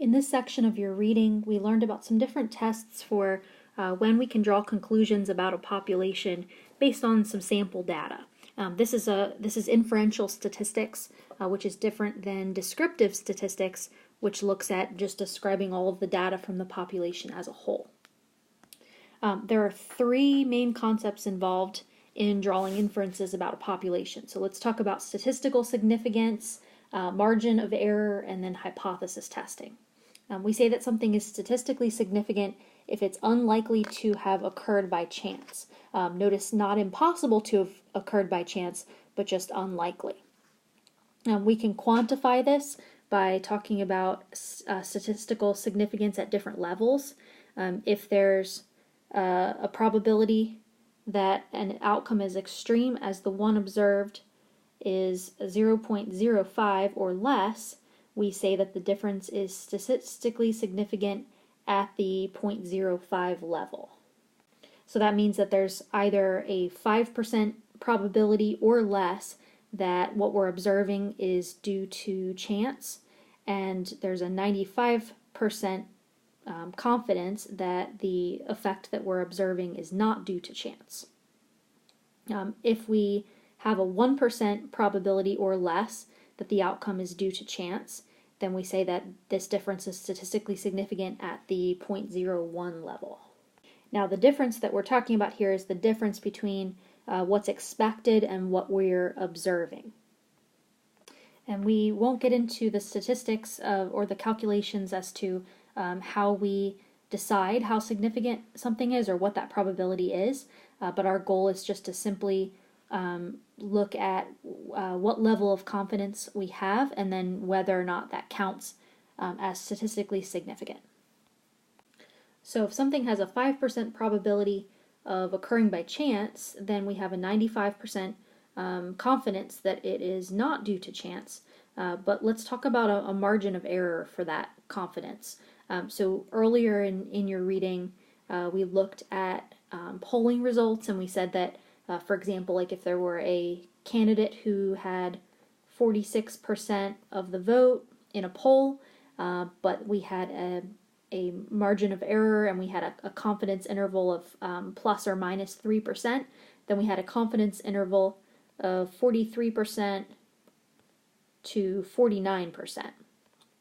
In this section of your reading, we learned about some different tests for when we can draw conclusions about a population based on some sample data. This is inferential statistics, which is different than descriptive statistics, which looks at just describing all of the data from the population as a whole. There are three main concepts involved in drawing inferences about a population. So let's talk about statistical significance, margin of error, and then hypothesis testing. We say that something is statistically significant if it's unlikely to have occurred by chance. Notice not impossible to have occurred by chance, but just unlikely. We can quantify this by talking about statistical significance at different levels. If there's a probability that an outcome is extreme as the one observed is 0.05 or less, we say that the difference is statistically significant at the 0.05 level. So that means that there's either a 5% probability or less that what we're observing is due to chance, and there's a 95% confidence that the effect that we're observing is not due to chance. If we have a 1% probability or less that the outcome is due to chance, then we say that this difference is statistically significant at the 0.01 level. Now, the difference that we're talking about here is the difference between what's expected and what we're observing. And we won't get into the statistics or the calculations as to how we decide how significant something is or what that probability is, but our goal is just to simply look at what level of confidence we have and then whether or not that counts as statistically significant. So if something has a 5% probability of occurring by chance, then we have a 95% confidence that it is not due to chance. But let's talk about a margin of error for that confidence. So earlier in your reading, we looked at polling results, and we said that for example, like if there were a candidate who had 46% of the vote in a poll, but we had a margin of error and we had a confidence interval of plus or minus 3%, then we had a confidence interval of 43% to 49%.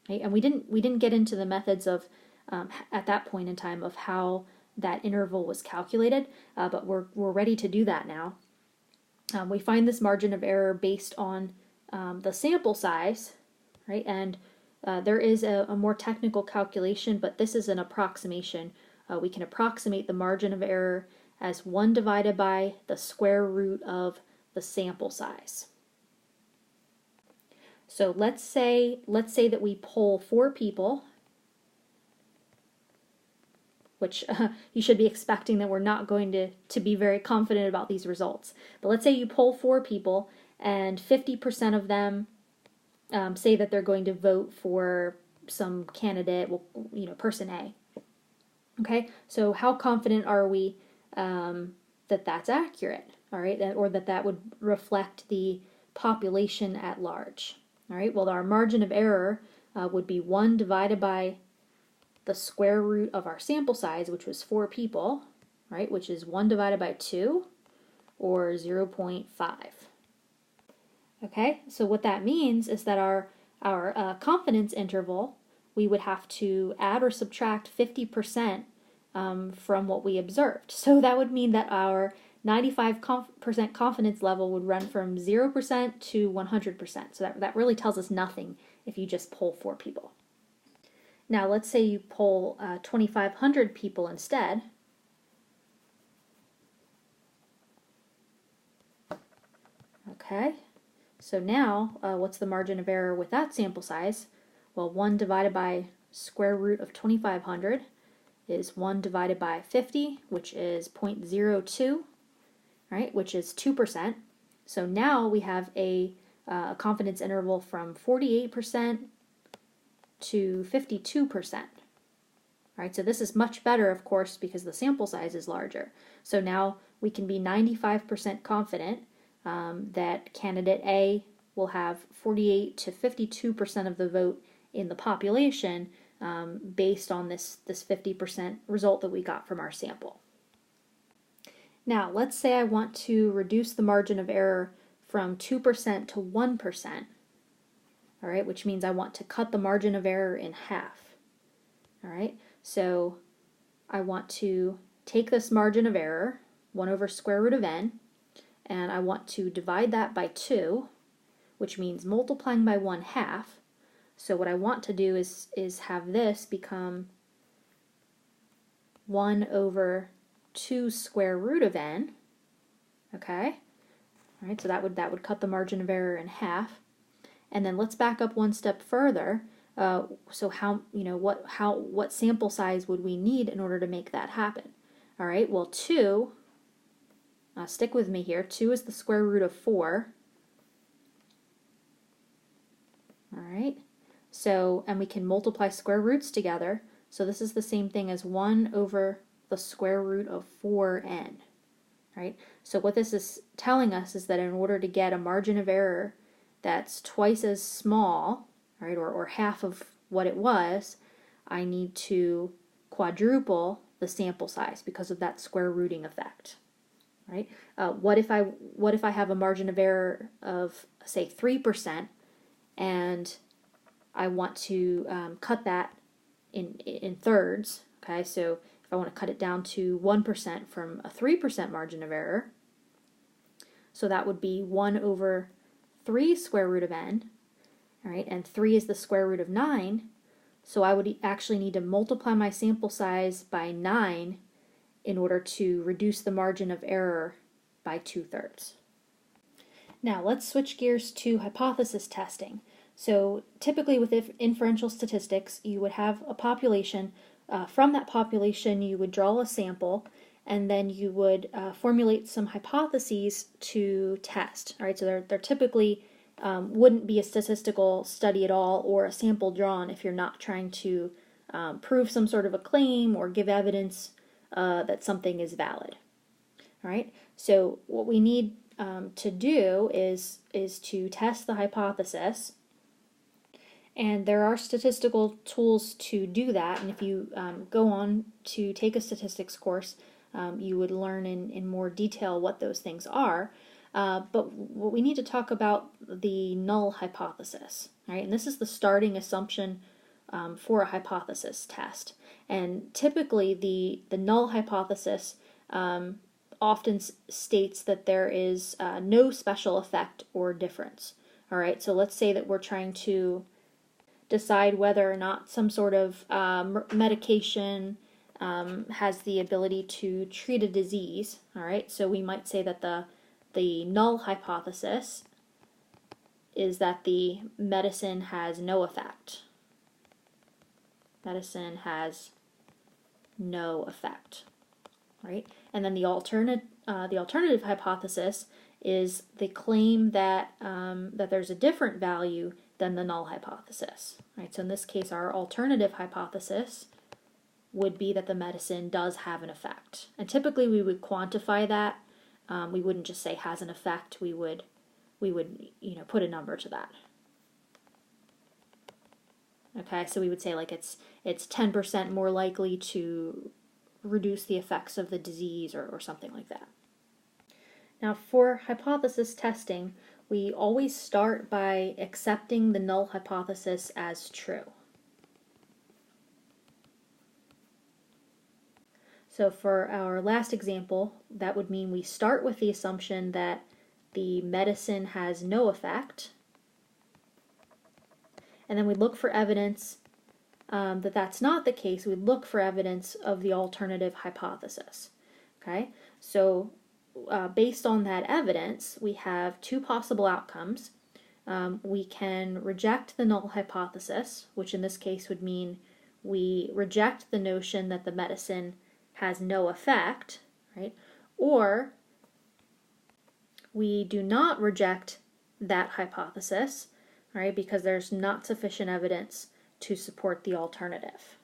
Right? And we didn't get into the methods of at that point in time of how that interval was calculated, but we're ready to do that now. We find this margin of error based on the sample size, right? And there is a more technical calculation, but this is an approximation. We can approximate the margin of error as 1 divided by the square root of the sample size. So let's say that we poll 4 people, which you should be expecting that we're not going to be very confident about these results. But let's say you poll 4 people and 50% of them say that they're going to vote for some candidate, person A. Okay, so how confident are we that that's accurate? All right, or that would reflect the population at large. All right, well, our margin of error would be 1 divided by the square root of our sample size, which was 4 people, right, which is 1 divided by 2, or 0.5. Okay, so what that means is that our confidence interval, we would have to add or subtract 50% from what we observed. So that would mean that our 95% confidence level would run from 0% to 100%. So that really tells us nothing if you just poll 4 people. Now, let's say you poll 2,500 people instead. Okay, so now what's the margin of error with that sample size? Well, 1 divided by square root of 2,500 is 1 divided by 50, which is 0.02, right, which is 2%. So now we have a confidence interval from 48% to 52%. Right, so this is much better, of course, because the sample size is larger. So now we can be 95% confident that candidate A will have 48 to 52% of the vote in the population, based on this 50% result that we got from our sample. Now, let's say I want to reduce the margin of error from 2% to 1%, all right, which means I want to cut the margin of error in half. All right, so I want to take this margin of error, 1 over square root of n, and I want to divide that by 2, which means multiplying by 1/2. So what I want to do is have this become 1 over 2 square root of n, okay? All right, so that would cut the margin of error in half. And then let's back up one step further. So what sample size would we need in order to make that happen? All right, well 2, stick with me here, 2 is the square root of 4. All right, so, and we can multiply square roots together, so this is the same thing as 1 over the square root of 4n. Right? So what this is telling us is that in order to get a margin of error that's twice as small, right, or half of what it was, I need to quadruple the sample size because of that square rooting effect. Right? What if I have a margin of error of, say, 3%, and I want to cut that in thirds? Okay, so I want to cut it down to 1% from a 3% margin of error. So that would be 1 over 3 square root of n, all right, and 3 is the square root of 9, so I would actually need to multiply my sample size by 9 in order to reduce the margin of error by 2/3. Now let's switch gears to hypothesis testing. So typically with inferential statistics, you would have a population. From that population, you would draw a sample, and then you would formulate some hypotheses to test. All right, so there typically wouldn't be a statistical study at all or a sample drawn if you're not trying to prove some sort of a claim or give evidence that something is valid. All right, so what we need to do is to test the hypothesis. And there are statistical tools to do that, and if you go on to take a statistics course, you would learn in more detail what those things are. But what we need to talk about the null hypothesis, right? And this is the starting assumption for a hypothesis test. And typically the null hypothesis often states that there is no special effect or difference. All right, so let's say that we're trying to decide whether or not some sort of medication has the ability to treat a disease. All right, so we might say that the null hypothesis is that the medicine has no effect. Medicine has no effect, right? And then the alternative hypothesis is the claim that that there's a different value than the null hypothesis, right? So in this case, our alternative hypothesis would be that the medicine does have an effect. And typically we would quantify that. We wouldn't just say has an effect. We would put a number to that. Okay, so we would say like it's 10% more likely to reduce the effects of the disease or something like that. Now for hypothesis testing, we always start by accepting the null hypothesis as true. So for our last example, that would mean we start with the assumption that the medicine has no effect, and then we look for evidence that that's not the case. We look for evidence of the alternative hypothesis. Okay, so based on that evidence, we have two possible outcomes. We can reject the null hypothesis, which in this case would mean we reject the notion that the medicine has no effect, right? Or we do not reject that hypothesis, right? Because there's not sufficient evidence to support the alternative,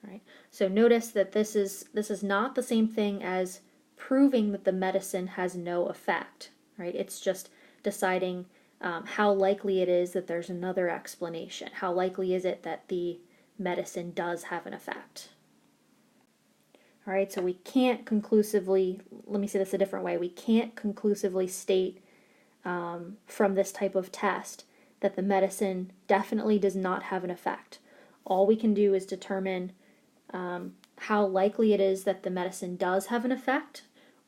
right? So notice that this is not the same thing as proving that the medicine has no effect, right? It's just deciding how likely it is that there's another explanation. How likely is it that the medicine does have an effect. All right, so we can't conclusively, let me say this a different way, we can't conclusively state from this type of test that the medicine definitely does not have an effect. All we can do is determine how likely it is that the medicine does have an effect,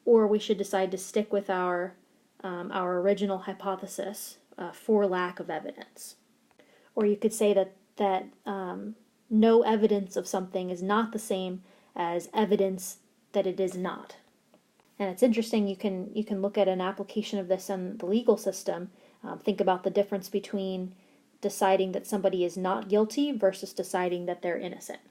or we should decide to stick with our original hypothesis for lack of evidence. Or you could say that no evidence of something is not the same as evidence that it is not. And it's interesting, you can look at an application of this in the legal system. Think about the difference between deciding that somebody is not guilty versus deciding that they're innocent.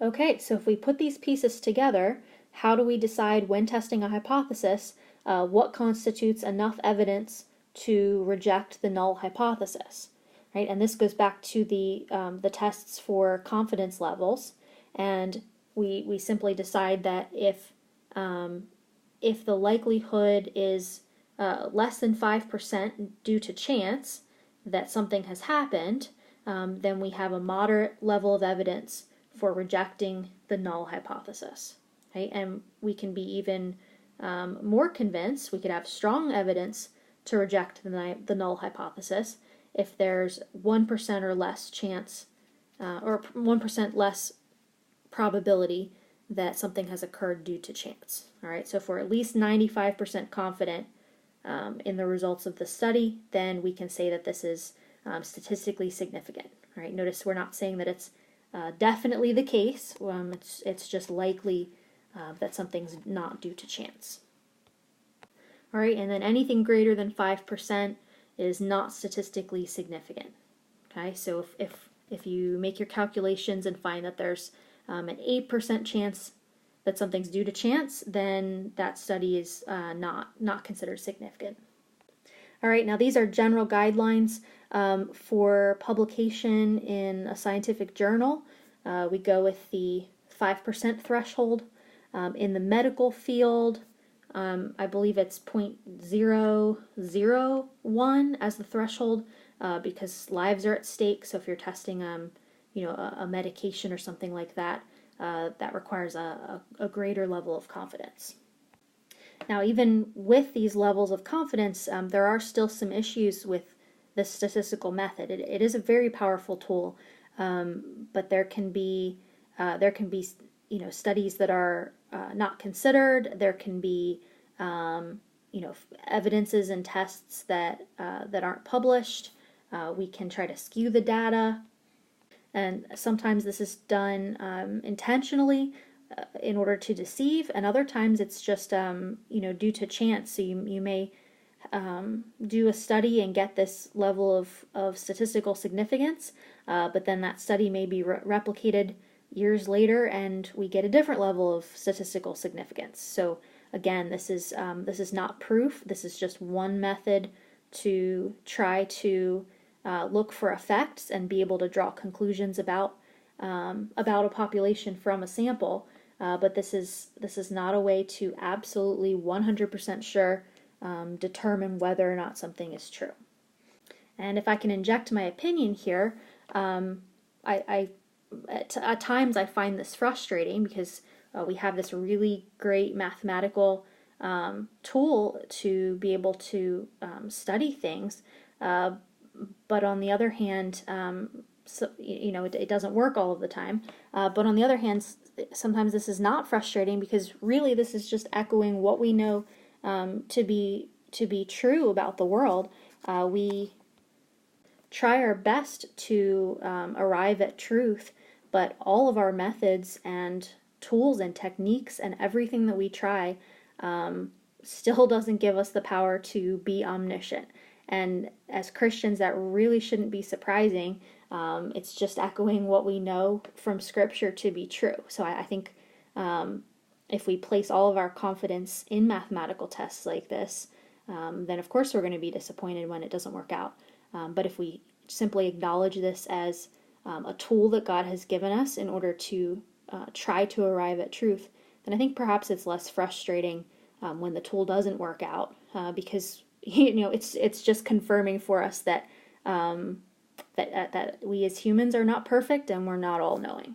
Okay, so if we put these pieces together, how do we decide when testing a hypothesis what constitutes enough evidence to reject the null hypothesis? Right, and this goes back to the tests for confidence levels, and we simply decide that if the likelihood is less than 5% due to chance that something has happened, then we have a moderate level of evidence for rejecting the null hypothesis. Right? And we can be even more convinced, we could have strong evidence to reject the null hypothesis if there's 1% or less chance, or 1% less probability that something has occurred due to chance. All right, so if we're at least 95% confident in the results of the study, then we can say that this is statistically significant. All right, notice we're not saying that it's definitely the case. It's just likely that something's not due to chance. All right, and then anything greater than 5% is not statistically significant. Okay, so if you make your calculations and find that there's an 8% chance that something's due to chance, then that study is not considered significant. All right, now these are general guidelines for publication in a scientific journal. We go with the 5% threshold. In the medical field, I believe it's 0.001 as the threshold because lives are at stake. So if you're testing, a medication or something like that, that requires a greater level of confidence. Now, even with these levels of confidence, there are still some issues with the statistical method. It is a very powerful tool, but there can be studies that are not considered. There can be evidences and tests that aren't published. We can try to skew the data, and sometimes this is done intentionally in order to deceive, and other times it's just due to chance. So you may do a study and get this level of statistical significance, but then that study may be replicated years later and we get a different level of statistical significance. So again, this is not proof. This is just one method to try to look for effects and be able to draw conclusions about a population from a sample. But this is not a way to absolutely 100% sure determine whether or not something is true. And if I can inject my opinion here, at times I find this frustrating because we have this really great mathematical tool to be able to study things, but on the other hand, it doesn't work all of the time. But on the other hand, sometimes this is not frustrating because really this is just echoing what we know to be true about the world. We try our best to arrive at truth, but all of our methods and tools and techniques and everything that we try still doesn't give us the power to be omniscient. And as Christians, that really shouldn't be surprising. It's just echoing what we know from Scripture to be true. So I think if we place all of our confidence in mathematical tests like this, then of course we're going to be disappointed when it doesn't work out. But if we simply acknowledge this as a tool that God has given us in order to try to arrive at truth, then I think perhaps it's less frustrating when the tool doesn't work out, because it's just confirming for us that that we as humans are not perfect and we're not all knowing.